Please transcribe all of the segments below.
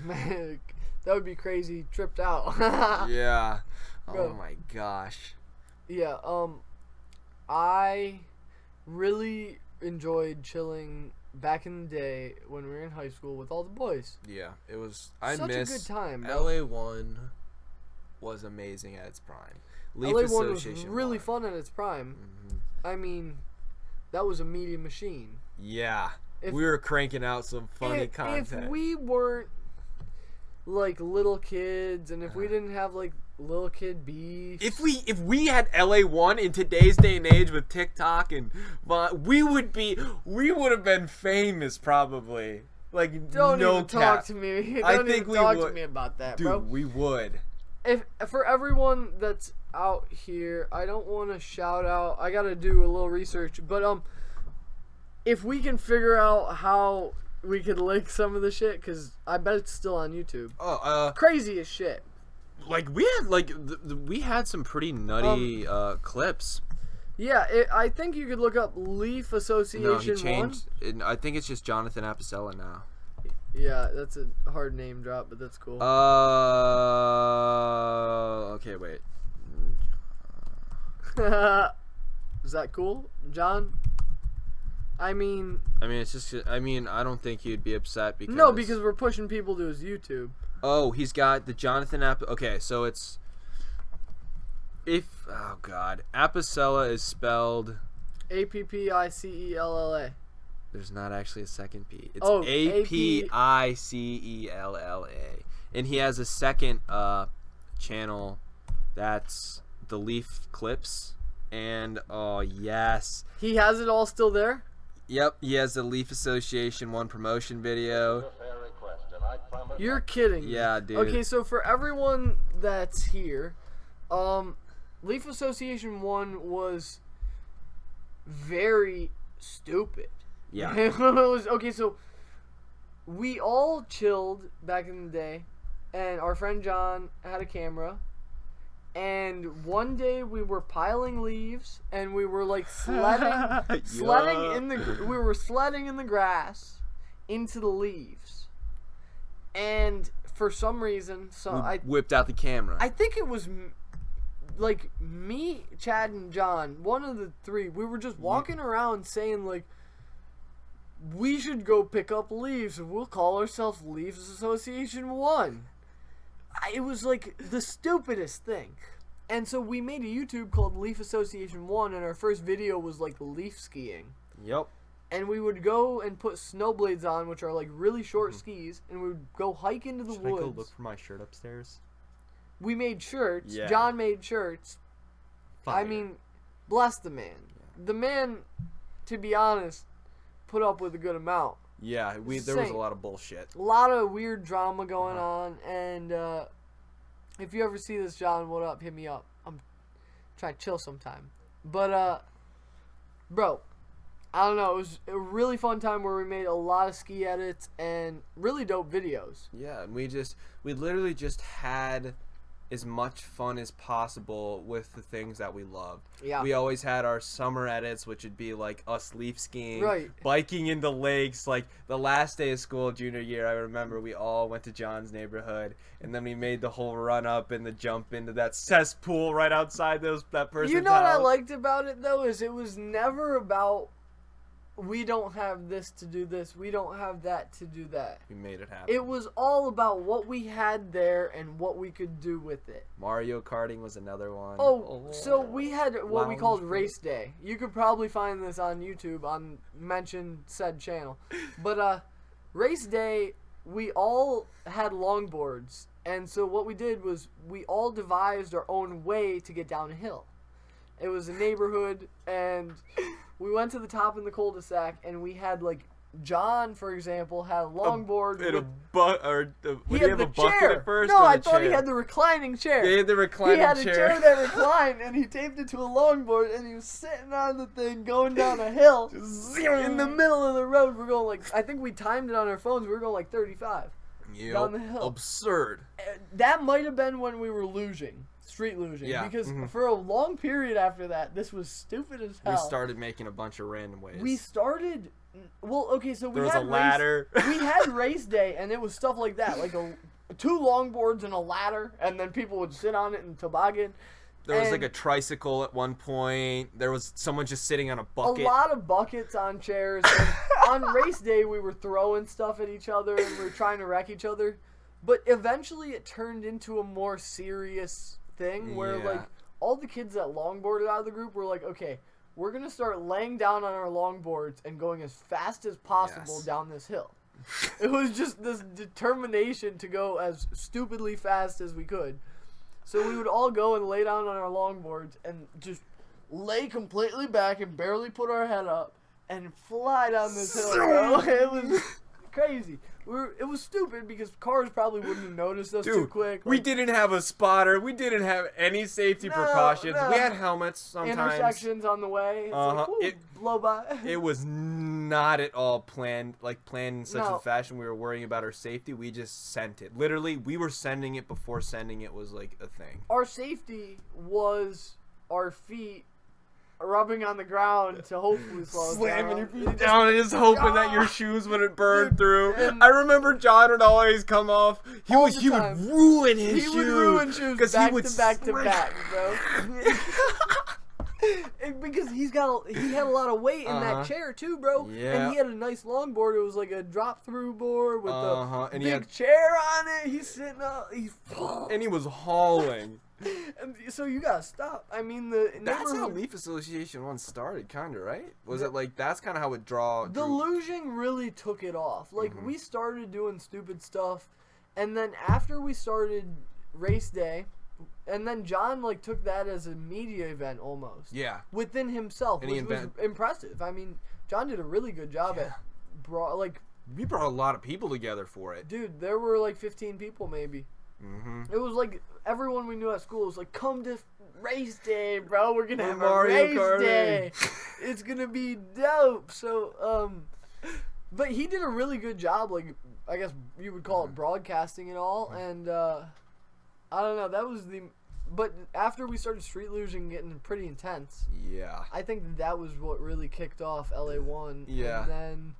Man, that would be crazy. Tripped out. Yeah. Bro. Oh my gosh. Yeah. I really enjoyed chilling back in the day when we were in high school with all the boys. Yeah, it was. I Such miss a good time, bro. LA1 was amazing at its prime. Leaf LA1 was Association really 1. fun at its prime. Mm-hmm. I mean, that was a media machine. Yeah, If- we were cranking out some funny If content. we weren't like little kids, and if we didn't have like little kid beef, If we had LA1 in today's day and age with TikTok and we would have been famous probably. Like don't no even cap. talk to me. I Don't think even we talk would. to me about that, Dude, bro. we would. If for everyone that's out here, I don't want to shout out. I gotta do a little research, but if we can figure out how we could link some of the shit, because I bet it's still on YouTube. Crazy as shit. Like we had some pretty nutty clips. Yeah, I think you could look up Leaf Association. No, he changed. I think it's just Jonathan Apicella now. Yeah, that's a hard name drop, but that's cool. Okay, wait. Is that cool, John? I mean, it's just. I don't think he'd be upset because. No, because we're pushing people to his YouTube. Oh, he's got the Jonathan Okay, so it's. Oh God, Apicella is spelled. Appicella. There's not actually a second P. It's Apicella, and he has a second channel that's the Leaf Clips, and oh yes, he has it all still there. Yep, he has the Leaf Association 1 promotion video. You're kidding. Yeah, dude. Okay, so for everyone that's here, Leaf Association 1 was very stupid. Yeah. Okay, so we all chilled back in the day, and our friend John had a camera, and one day we were piling leaves, and we were like sledding we were sledding in the grass into the leaves, and for some reason, I whipped out the camera. I think it was like me, Chad, and John, one of the three. We were just walking around saying like, we should go pick up leaves and we'll call ourselves Leaves Association 1. It was like the stupidest thing. And so we made a YouTube called Leaf Association 1, and our first video was like leaf skiing. Yep. And we would go and put snowblades on, which are like really short skis, and we would go hike into the woods. Should I go look for my shirt upstairs? We made shirts. Yeah. John made shirts. Fire. I mean, bless the man. The man, to be honest, put up with a good amount. Yeah, there was a lot of bullshit. A lot of weird drama going on, and if you ever see this, John, what up? Hit me up. I'm trying to chill sometime. But, bro, I don't know. It was a really fun time where we made a lot of ski edits and really dope videos. Yeah, and we literally just had as much fun as possible with the things that we loved. Yeah. We always had our summer edits, which would be like us leaf skiing, Right. biking into lakes. Like the last day of school, junior year, I remember we all went to John's neighborhood, and then we made the whole run up and the jump into that cesspool right outside that person's You know what I house. liked about it, though, is it was never about, we don't have this to do this, we don't have that to do that. We made it happen. It was all about what we had there and what we could do with it. Mario karting was another one. So we had what we Lounge called group. Race Day. You could probably find this on YouTube on mention said channel. But Race Day, we all had longboards. And so what we did was we all devised our own way to get down a hill. It was a neighborhood, and we went to the top in the cul-de-sac, and we had like John, for example, had a longboard. Did he he had have the a bucket chair. at first? No, or I the thought he chair? had the reclining chair. Yeah, he had the reclining He had a chair. chair that reclined, and he taped it to a longboard, and he was sitting on the thing going down a hill. In the middle of the road, we're going like, I think we timed it on our phones, we were going like 35. Yep. Down the hill. Absurd. That might have been when we were losing. street luging. Yeah. Because for a long period after that, this was stupid as hell. We started making a bunch of random ways. We started. Well, okay, so we there was had a ladder. We had race day, and it was stuff like that, like two longboards and a ladder, and then people would sit on it in toboggan. There was like a tricycle at one point. There was someone just sitting on a bucket. A lot of buckets on chairs. And on race day, we were throwing stuff at each other and we were trying to wreck each other. But eventually, it turned into a more serious thing where like all the kids that longboarded out of the group were like, okay, we're gonna start laying down on our longboards and going as fast as possible down this hill. It was just this determination to go as stupidly fast as we could. So we would all go and lay down on our longboards and just lay completely back and barely put our head up and fly down this hill, bro. It was crazy. It was stupid because cars probably wouldn't have noticed us too quick. We didn't have a spotter. We didn't have any safety precautions. We had helmets sometimes. Intersections on the way. It's like, whoo, blow by. It was not at all planned in such a fashion we were worrying about our safety. We just sent it. Literally, we were sending it before sending it was like a thing. Our safety was our feet rubbing on the ground to hopefully slow us down. Slamming your feet down and just hoping that your shoes wouldn't burn through. I remember John would always come off. He would ruin his shoes. He would ruin shoes back to back, bro. Because he had a lot of weight in that chair too, bro. Yeah. And he had a nice longboard. It was like a drop-through board with a and big chair on it. He's sitting up. And he was hauling. And so you gotta stop. I mean, that's how Leaf Association 1 started, kind of, right? Was it like that's kind of how it drew? The luging really took it off. Like we started doing stupid stuff, and then after we started race day, and then John like took that as a media event almost. Yeah. Within himself, which was impressive. I mean, John did a really good job at we brought a lot of people together for it. Dude, there were like 15 people maybe. It was like everyone we knew at school was like, come to race day, bro. We're gonna have a race day. It's gonna be dope. So, but he did a really good job. Like, I guess you would call it broadcasting and all. And I don't know. That was But after we started street luging getting pretty intense, I think that was what really kicked off LA1. Yeah. And then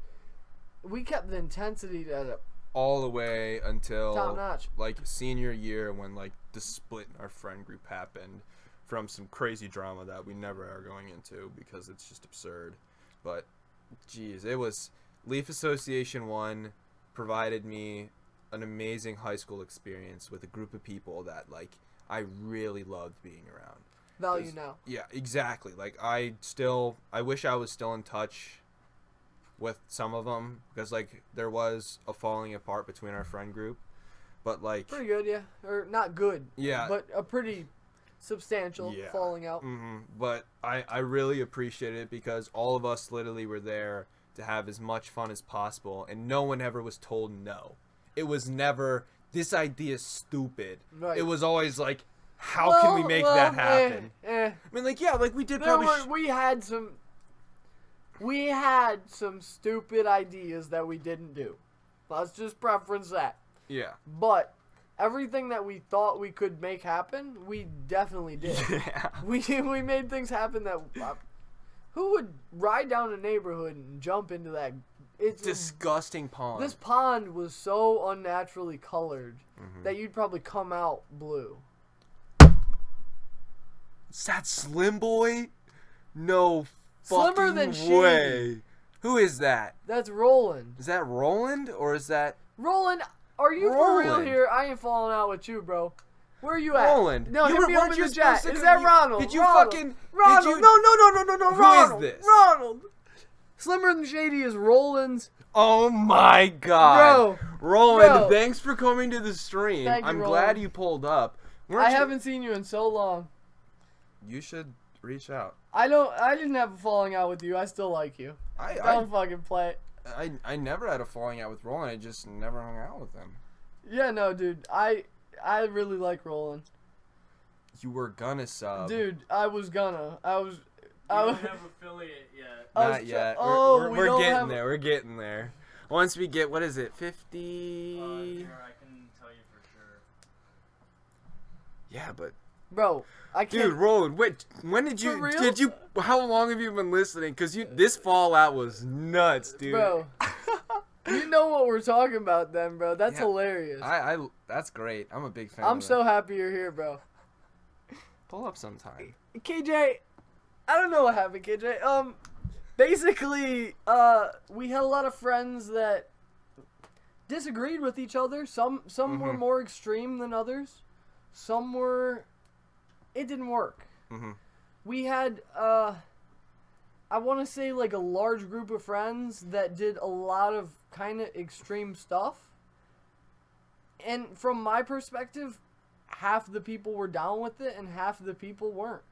we kept the intensity at a all the way until top notch. Like senior year when like the split in our friend group happened from some crazy drama that we never are going into because it's just absurd. But geez, it was Leaf Association 1 provided me an amazing high school experience with a group of people that like I really loved being around. Value now. Yeah, exactly. Like I wish I was still in touch with some of them because like there was a falling apart between our friend group, but like pretty good, yeah, or not good, but a pretty substantial falling out. But I really appreciated it because all of us literally were there to have as much fun as possible, and no one ever was told no. It was never this idea is stupid. Right. It was always like, how can we make that happen? I mean, like we did We had some stupid ideas that we didn't do. Let's just preference that. Yeah. But everything that we thought we could make happen, we definitely did. Yeah. We made things happen that... who would ride down a neighborhood and jump into that... It's disgusting pond. This pond was so unnaturally colored that you'd probably come out blue. Is that Slim Boy? No Slimmer than way. Who is that? That's Roland. Is that Roland or is that Roland? Are you for real here? I ain't falling out with you, bro. Where are you at? Roland. No, hit me up in the chat. Is that Ronald? Did you Ronald. fucking Ronald? No. Who Ronald. is this? Ronald. Slimmer than Shady is Roland's. Oh my God, bro. Roland! Thanks for coming to the stream. Thank you, I'm Roland. glad you pulled up. I haven't seen you in so long. You should reach out. I didn't have a falling out with you. I still like you. Don't fucking play. I never had a falling out with Roland. I just never hung out with him. Yeah, no, dude. I really like Roland. You were gonna sub. Dude, I was gonna. You don't have affiliate yet. Not yet. We're getting there. We're getting there. Once we get, what is it, 50? Here, I can tell you for sure. Yeah, but Bro, I can't. Dude, Roland, wait, when did For real? how long have you been listening? Because this Fallout was nuts, dude. Bro, you know what we're talking about then, bro. That's Yeah. hilarious. That's great. I'm a big fan I'm of so that. happy you're here, bro. Pull up sometime. KJ, I don't know what happened, KJ. Basically, we had a lot of friends that disagreed with each other. Some were more extreme than others. Some were... It didn't work. Mm-hmm. We had, I want to say, like, a large group of friends that did a lot of kind of extreme stuff. And from my perspective, half the people were down with it and half the people weren't.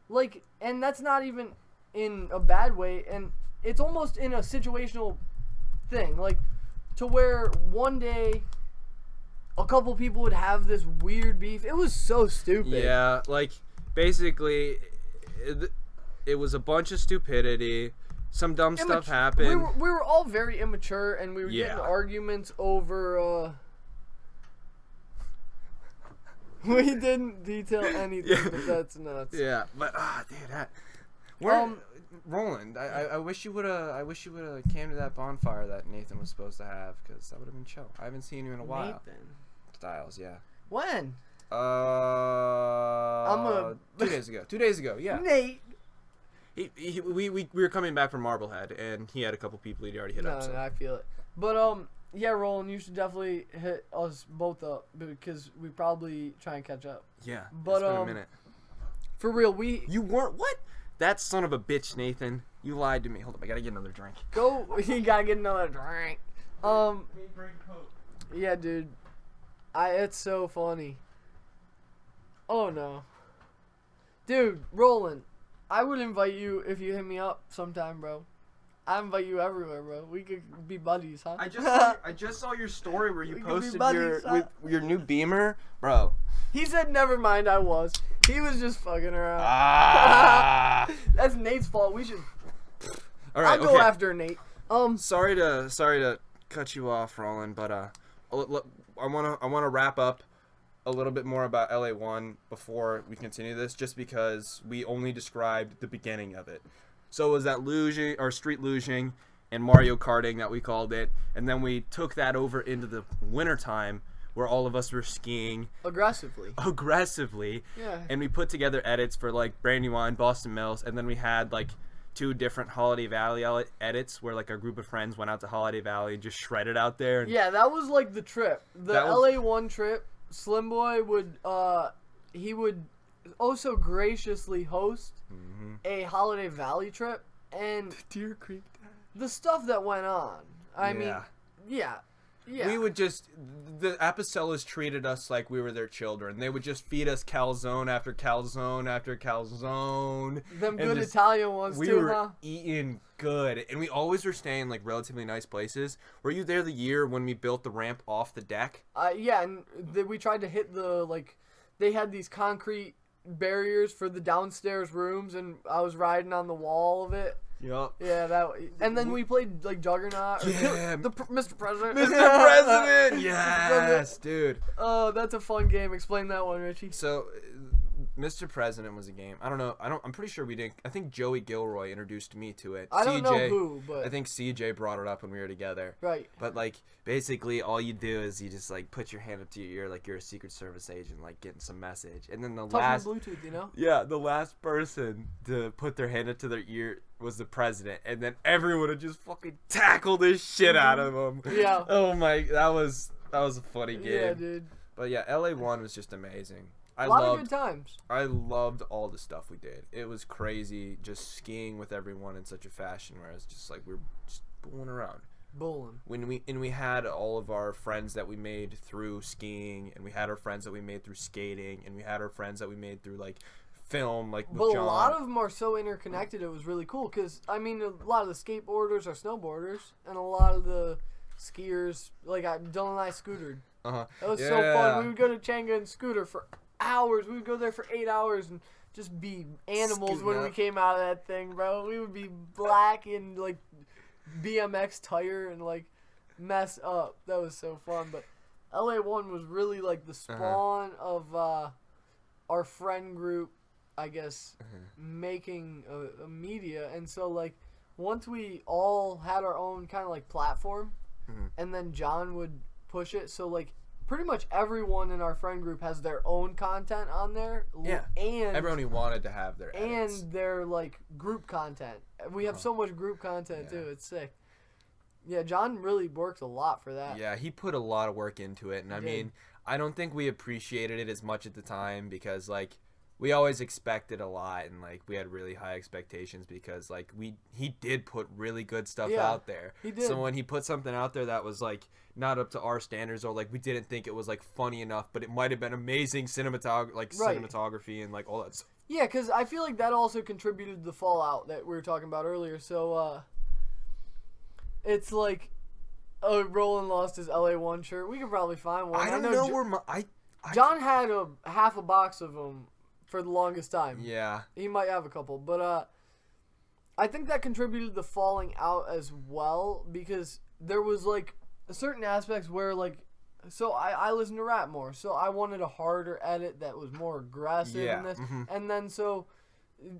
Like, and that's not even in a bad way. And it's almost in a situational thing. Like, to where one day a couple people would have this weird beef. It was so stupid. Yeah, like, basically, it was a bunch of stupidity. Some dumb stuff happened. We were all very immature, and we were getting Yeah. arguments over, we didn't detail anything, Yeah. but that's nuts. Yeah, but dude, Roland, I wish you would have came to that bonfire that Nathan was supposed to have, because that would have been chill. I haven't seen you in a while. Nathan. Styles, yeah. When? 2 days ago. 2 days ago, yeah. Nate. We were coming back from Marblehead, and he had a couple people he'd already hit No, up. So. I feel it. But, yeah, Roland, you should definitely hit us both up, because we probably try and catch up. Yeah, But, it's been a minute. For real, You weren't what? That son of a bitch, Nathan. You lied to me. Hold up, I gotta get another drink. you gotta get another drink. Yeah, dude. It's so funny. Oh, no. Dude, Roland, I would invite you if you hit me up sometime, bro. I invite you everywhere, bro. We could be buddies, huh? I just saw your story where you We could be posted buddies, huh? with your new Beamer, bro. He said never mind, I was. He was just fucking around. Ah. That's Nate's fault. We should... All right, I'll go after Nate. Sorry to cut you off, Roland, but I wanna wrap up a little bit more about LA1 before we continue this, just because we only described the beginning of it. So it was that luging or street luging and Mario Karting that we called it, and then we took that over into the wintertime where all of us were skiing aggressively. Yeah. And we put together edits for like Brandywine, Boston Mills, and then we had like 2 different Holiday Valley edits where like our group of friends went out to Holiday Valley and just shredded out there. Yeah, that was like the trip. The LA1 trip, Slim Boy would he would also graciously host a Holiday Valley trip, and Deer Creek. the stuff that went on. I mean, yeah. We would just, the Apostellas treated us like we were their children. They would just feed us calzone after calzone after calzone. Them and good Italian ones we too, were huh? eating good. And we always were staying like relatively nice places. Were you there the year when we built the ramp off the deck? Yeah, and we tried to hit the, like, they had these concrete barriers for the downstairs rooms, and I was riding on the wall of it. Yup. Yeah, and then we played like Juggernaut. Yeah. Mr. President. Mr. President! Yes, dude. Oh, that's a fun game. Explain that one, Richie. So, Mr. President was a game. I don't know. I'm pretty sure we didn't. I think Joey Gilroy introduced me to it. I don't know who, but I think CJ brought it up when we were together. Right. But like, basically, all you do is you just like put your hand up to your ear like you're a Secret Service agent, like getting some message, and then the last Bluetooth, you know. Yeah, the last person to put their hand up to their ear was the president, and then everyone would just fucking tackle this shit out of him. Yeah. Oh my, that was a funny game. Yeah, dude. But yeah, LA1 was just amazing. A lot of good times. I loved all the stuff we did. It was crazy just skiing with everyone in such a fashion where it's just like we were just fooling around. Bowling. We had all of our friends that we made through skiing, and we had our friends that we made through skating, and we had our friends that we made through like film, like with But John. a lot of them are so interconnected. It was really cool because I mean, a lot of the skateboarders are snowboarders, and a lot of the skiers, like Dylan and I scootered. That was so fun. We would go to Changa and scooter for hours. We would go there for 8 hours and just be animals Scooting when up. we came out of that thing, bro. We would be black and like BMX tire and like mess up. That was so fun. But LA1 was really like the spawn of our friend group, I guess, making a media. And so, like, once we all had our own kind of, like, platform, and then John would push it. So, like, pretty much everyone in our friend group has their own content on there. Yeah. And Everyone who wanted to have their edits. and their, like, group content. We have so much group content, too. It's sick. Yeah, John really works a lot for that. Yeah, he put a lot of work into it. And, I mean, I don't think we appreciated it as much at the time because, like, we always expected a lot and, like, we had really high expectations because, like, he did put really good stuff out there. He did. So when he put something out there that was, like, not up to our standards or, like, we didn't think it was, like, funny enough, but it might have been amazing cinematography and, like, all that stuff. Yeah, because I feel like that also contributed to the fallout that we were talking about earlier. So, it's like, Roland lost his LA1 shirt. We could probably find one. I don't know where John had half a box of them for the longest time. Yeah. He might have a couple. But, I think that contributed to the falling out as well because there was, like, certain aspects where, like, so I listen to rap more. So I wanted a harder edit that was more aggressive in this. And then so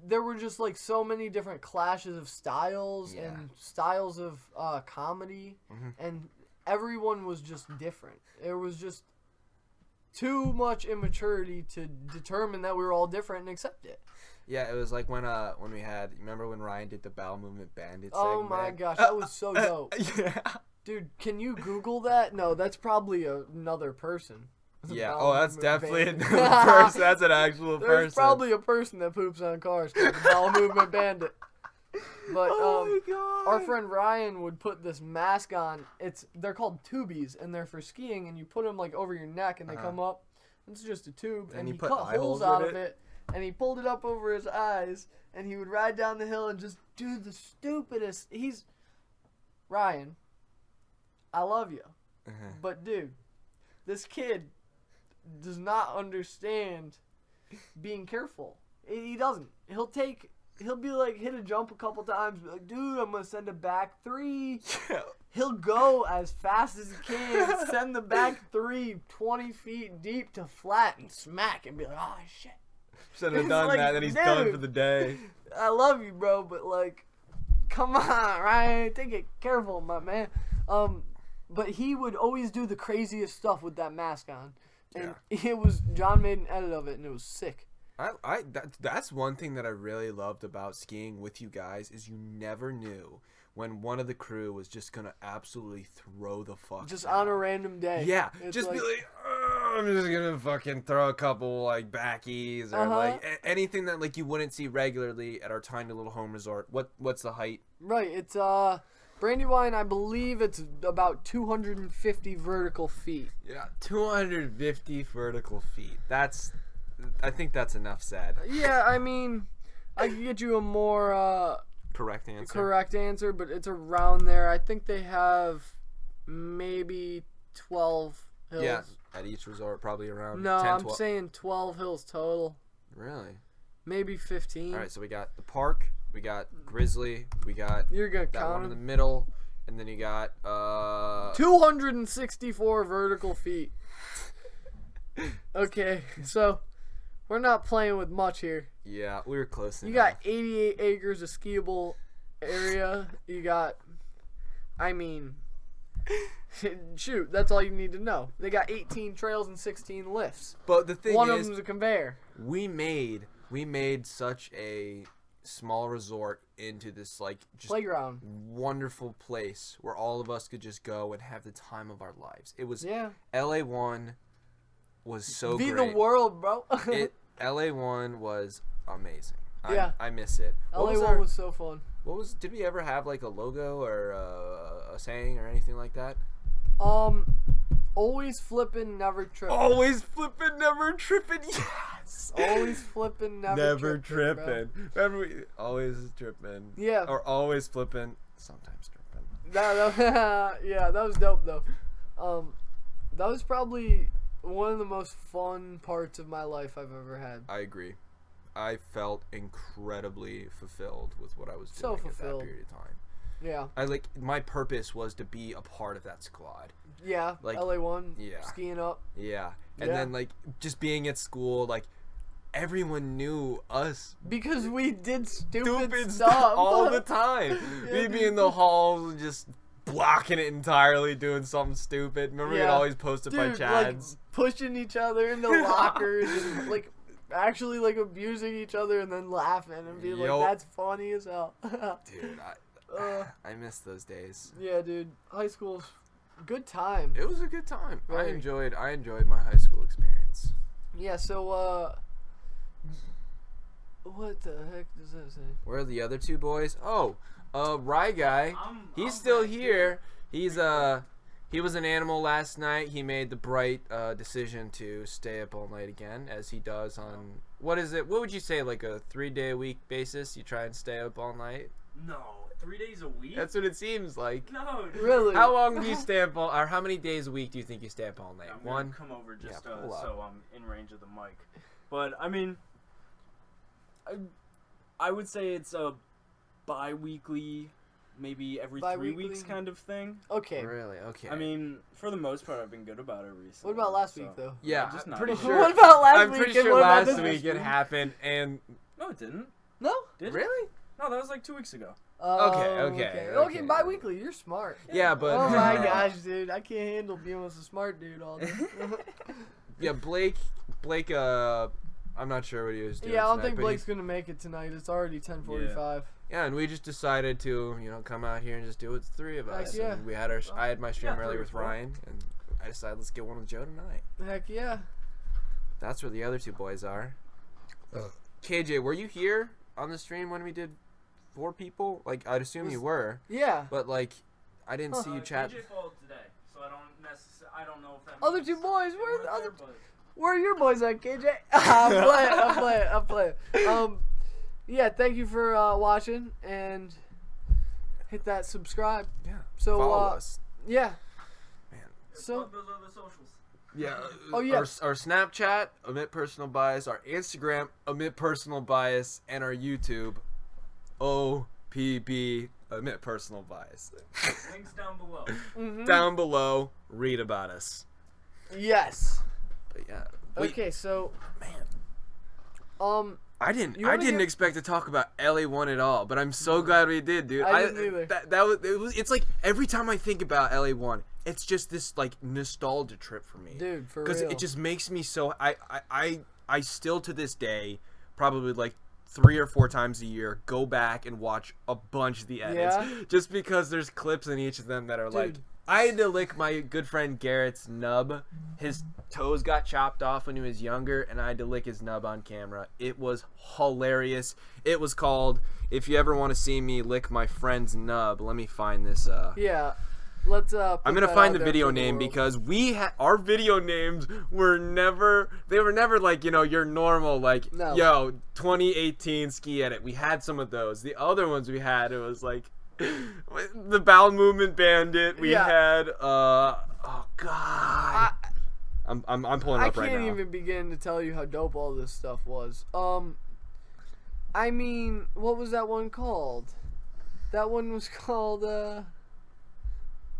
there were just, like, so many different clashes of styles and styles of comedy. And everyone was just different. It was just too much immaturity to determine that we were all different and accept it. Yeah, it was like when we had, remember when Ryan did the Bowel Movement Bandit Oh segment? my gosh, that was so dope. Yeah. Dude, can you Google that? No, that's probably another person. Yeah, Bowel that's movement definitely bandit. another person. That's an actual person. There's probably a person that poops on cars called the Bowel Movement Bandit. But Oh my God. our friend Ryan would put this mask on. They're called tubies, and they're for skiing, and you put them, like, over your neck, and they come up. It's just a tube, and he put cut eye holes holes out in of it, and he pulled it up over his eyes, and he would ride down the hill and just do the stupidest. Ryan, I love you, but dude, this kid does not understand being careful. He doesn't. He'll be like, hit a jump a couple times, be like, dude, I'm going to send a back 3. He'll go as fast as he can, send the back 3 20 feet deep to flat and smack and be like, oh, shit. Should have It's done like, that, and he's done dude, for the day. I love you, bro, but, like, come on, Ryan, take it careful, my man. But he would always do the craziest stuff with that mask on. And John made an edit of it, and it was sick. That's one thing that I really loved about skiing with you guys is you never knew when one of the crew was just gonna absolutely throw the fuck Just down. on a random day. Yeah, It's just like, be like, I'm just gonna fucking throw a couple, like, backies or like anything that, like, you wouldn't see regularly at our tiny little home resort. What's the height? Right, it's Brandywine, I believe it's about 250 vertical feet. Yeah, 250 vertical feet. I think that's enough said. Yeah, I mean, I can get you a more Correct answer, but it's around there. I think they have maybe 12 hills. Yeah, at each resort, probably around No, 10, I'm 12. saying 12 hills total. Really? Maybe 15. All right, so we got the park, we got Grizzly, we got You're going to that one count in the them? middle, and then you got 264 vertical feet. Okay, so we're not playing with much here. Yeah, we were close You enough. got 88 acres of skiable area. You got, I mean, shoot, that's all you need to know. They got 18 trails and 16 lifts. But the thing One of is, them's a conveyor. we made such a small resort into this, like, just Playground. wonderful place where all of us could just go and have the time of our lives. It was Yeah. LA1 was so Be great. the world, bro. LA1 was amazing. Yeah. I miss it. LA1 was so fun. Did we ever have, like, a logo or a saying or anything like that? Always flippin', never trippin'. Always flippin', never trippin'. Yes. Always flippin', never trippin'. Bro. Remember, always trippin'. Yeah. Or always flippin', sometimes trippin'. Yeah, that was dope though. That was probably one of the most fun parts of my life I've ever had. I agree. I felt incredibly fulfilled with what I was So doing at that fulfilled. period of time. Yeah. My purpose was to be a part of that squad. Yeah. Like, LA1. yeah. Skiing up. Yeah. And Yeah. then, like, just being at school, like, everyone knew us Because we did stupid stupid stuff stuff all the time. Yeah, We'd be dude. in the halls just blocking it entirely, doing something stupid. Remember, we'd Yeah. always post it by Dude, Chads. like pushing each other into lockers and like actually like abusing each other and then laughing and being Yo. like, "That's funny as hell." Dude, Uh, I miss those days. yeah, dude, high school's good time. It was a good time. I Very. enjoyed my high school experience. Yeah, so what the heck does that say? Where are the other two boys? Oh, Rye guy. He's I'm still back here. He's he was an animal last night. He made the bright decision to stay up all night again, as he does on what is it? What would you say, like a 3-day-a-week basis? You try and stay up all night. No, 3 days a week. That's what it seems like. No, dude. Really? How long do you stay up all? Or how many days a week do you think you stay up all night? I'm gonna One. come over just Yeah, pull up. so I'm in range of the mic. But I mean, I would say it's a bi-weekly, maybe every 3 Bi-weekly? weeks kind of thing. Okay. Really? Okay. I mean, for the most part, I've been good about it recently. What about last so- week though? yeah, just I'm not pretty much. sure. What about last I'm week? pretty and sure what about last this week it happened, and No, it didn't. No. Did it? really? No, that was like 2 weeks ago. Okay. Bi-weekly. You're smart. Yeah, but Oh my gosh, dude! I can't handle being with a smart dude all day. Yeah, Blake. I'm not sure what he was doing. Yeah, I don't tonight, think but Blake's gonna make it tonight. It's already 10:45. Yeah, and we just decided to, come out here and just do it with the three of Heck us. yeah. And we had I had my stream Yeah, earlier three or with four. Ryan, and I decided let's get one with Joe tonight. Heck yeah. That's where the other two boys are. KJ, were you here on the stream when we did 4 people? Like, I'd assume you were, Yeah. but like, I didn't see you chat. KJ followed today, so I don't know if that. Other means two boys, they where were the other? there, but- Where are your boys at, KJ? I'm playing. Yeah, thank you for watching and hit that subscribe. Yeah. So, Follow us. Yeah. Man. So, Plug those other socials. Yeah. Oh, yeah. Our Snapchat, Omit Personal Bias. Our Instagram, Omit Personal Bias, and our YouTube, OPB, Omit Personal Bias. Links down below. mhm. Down below, read about us. Yes. But yeah. Wait, Okay, so man. I didn't You wanna get- expect to talk about LA1 at all, but I'm so glad we did, dude. I didn't either. It's like every time I think about LA1, it's just this like nostalgia trip for me. dude, for Because real. it just makes me so I still to this day probably like 3 or 4 times a year go back and watch a bunch of the edits Yeah? just because there's clips in each of them that are like Dude. I had to lick my good friend Garrett's nub. His toes got chopped off when he was younger, and I had to lick his nub on camera. It was hilarious. It was called, if you ever want to see me lick my friend's nub, let me find this. Yeah. Let's I'm put gonna that find out the there video for the name world. because our video names were never like your normal like No. 2018 ski edit. We had some of those. The other ones we had, it was like the bowel movement bandit. We Yeah. had oh god. I'm pulling it I up right can't now. even begin to tell you how dope all this stuff was. I mean, what was that one called? That one was called,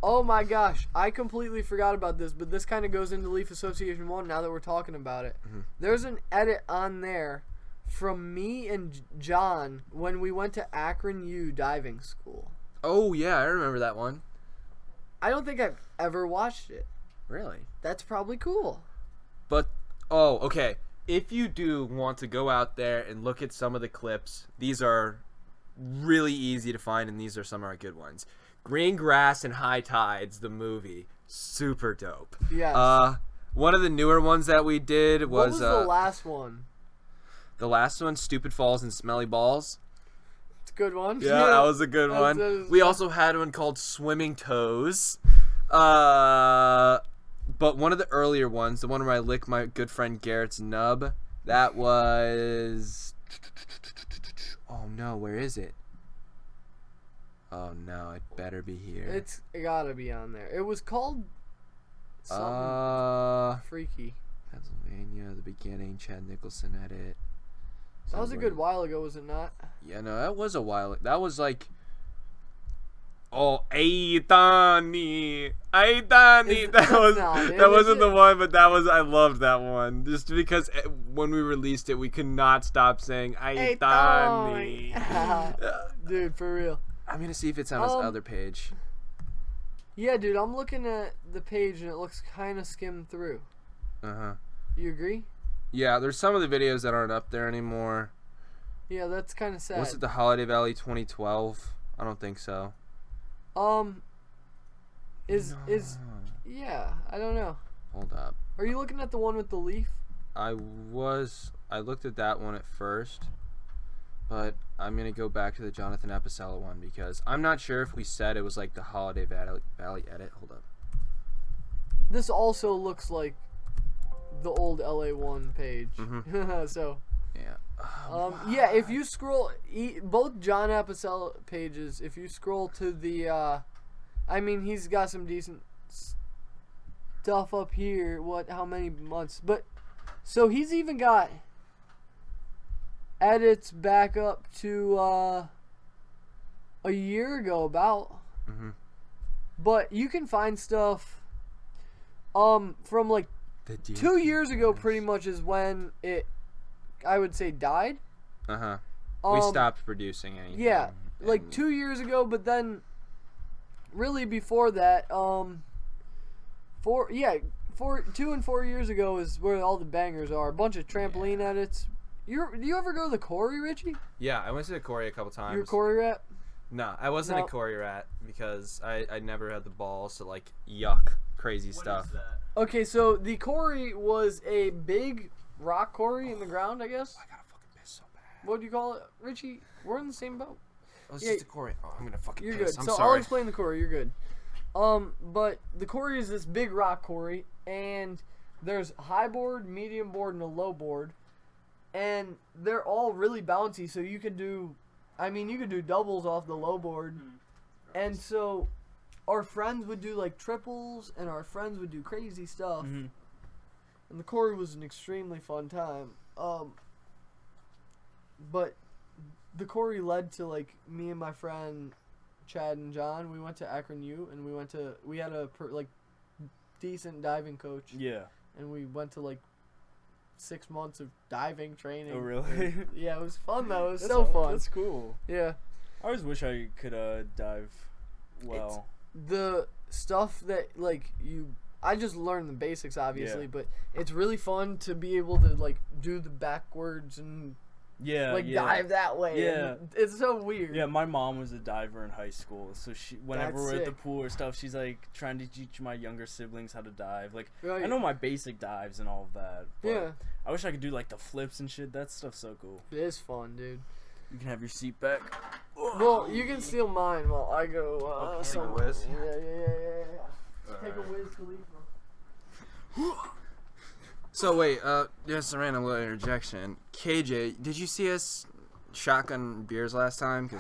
oh my gosh, I completely forgot about this, but this kind of goes into Leaf Association 1 now that we're talking about it. Mm-hmm. There's an edit on there from me and John when we went to Akron U diving school. Oh yeah, I remember that one. I don't think I've ever watched it. Really? That's probably cool. But oh, okay. If you do want to go out there and look at some of the clips, these are really easy to find, and these are some of our good ones. Green Grass and High Tides, the movie, super dope. Yes. One of the newer ones that we did What was, was the last one? the last one, Stupid Falls and Smelly Balls. It's a good one. Yeah, that was a good That one. is- We also had one called Swimming Toes. But one of the earlier ones, the one where I licked my good friend Garrett's nub, that was... Oh no, where is it? Oh no, it better be here. It's gotta be on there. It was called something freaky. Pennsylvania, the beginning, Chad Nicholson edit. That was a good while ago, was it not? Yeah, no, that was a while. That was like Oh, Aitani. That That's was not it, that is wasn't the it? one, but I loved that one. Just because when we released it, we could not stop saying Aitani. Dude, for real. I'm gonna see if it's on his other page. Yeah, dude, I'm looking at the page and it looks kind of skimmed through. Uh-huh. You agree? Yeah, there's some of the videos that aren't up there anymore. Yeah, that's kind of sad. Was it the Holiday Valley 2012? I don't think so. Is yeah, I don't know. Hold up. Are you looking at the one with the leaf? I looked at that one at first, but I'm gonna go back to the Jonathan Apicella one because I'm not sure if we said it was like the Holiday Valley edit. Hold up. This also looks like the old LA1 page. So, Yeah. yeah, if you scroll, both John Apicella pages, if you scroll to the, I mean, he's got some decent stuff up here. How many months? But, so he's even got edits back up to, a year ago about. But you can find stuff, from like 2 years ago pretty much is when it, I would say, died. We stopped producing anything. Yeah, like 2 years ago, but then really before that, 2 and 4 years ago is where all the bangers are. A bunch of trampoline edits. Do you ever go to the Corey, Richie? Yeah, I went to the Corey a couple times. You're a Corey rat? No, I wasn't No. a Corey rat because I never had the balls to like yuck crazy stuff. What is that? Okay, so the Corey was a big rock quarry in the ground, I guess. I gotta fucking piss so bad. What do you call it, Richie? We're in the same boat. Oh, it's Yeah, just a Corey. Oh, I'm gonna fucking You're piss. good. I'm So I'll sorry. explain the quarry. You're good. But the quarry is this big rock quarry, and there's a high board, medium board, and a low board, and they're all really bouncy. So you could do, you could do doubles off the low board, and so our friends would do like triples, and our friends would do crazy stuff, and the quarry was an extremely fun time. But the quarry led to like me and my friend Chad and John. We went to Akron U, and we had a decent diving coach. Yeah. And we went to like 6 months of diving training. Oh, really? Yeah, it was fun though. It was That's so fun. That's cool. Yeah. I always wish I could dive well. The stuff that I just learned the basics obviously, but it's really fun to be able to like do the backwards and dive that way. Yeah. And it's so weird. Yeah, my mom was a diver in high school, so whenever That's we're at the sick. pool or stuff, she's like trying to teach my younger siblings how to dive. Like, Right. I know my basic dives and all of that. But Yeah. I wish I could do like the flips and shit. That stuff's so cool. It is fun, dude. You can have your seat back. Well, you can steal mine while I go. take a somewhere. whiz? Yeah. Take a whiz, Khalifa. So wait, just a random little interjection. KJ, did you see us shotgun beers last time? 'Cause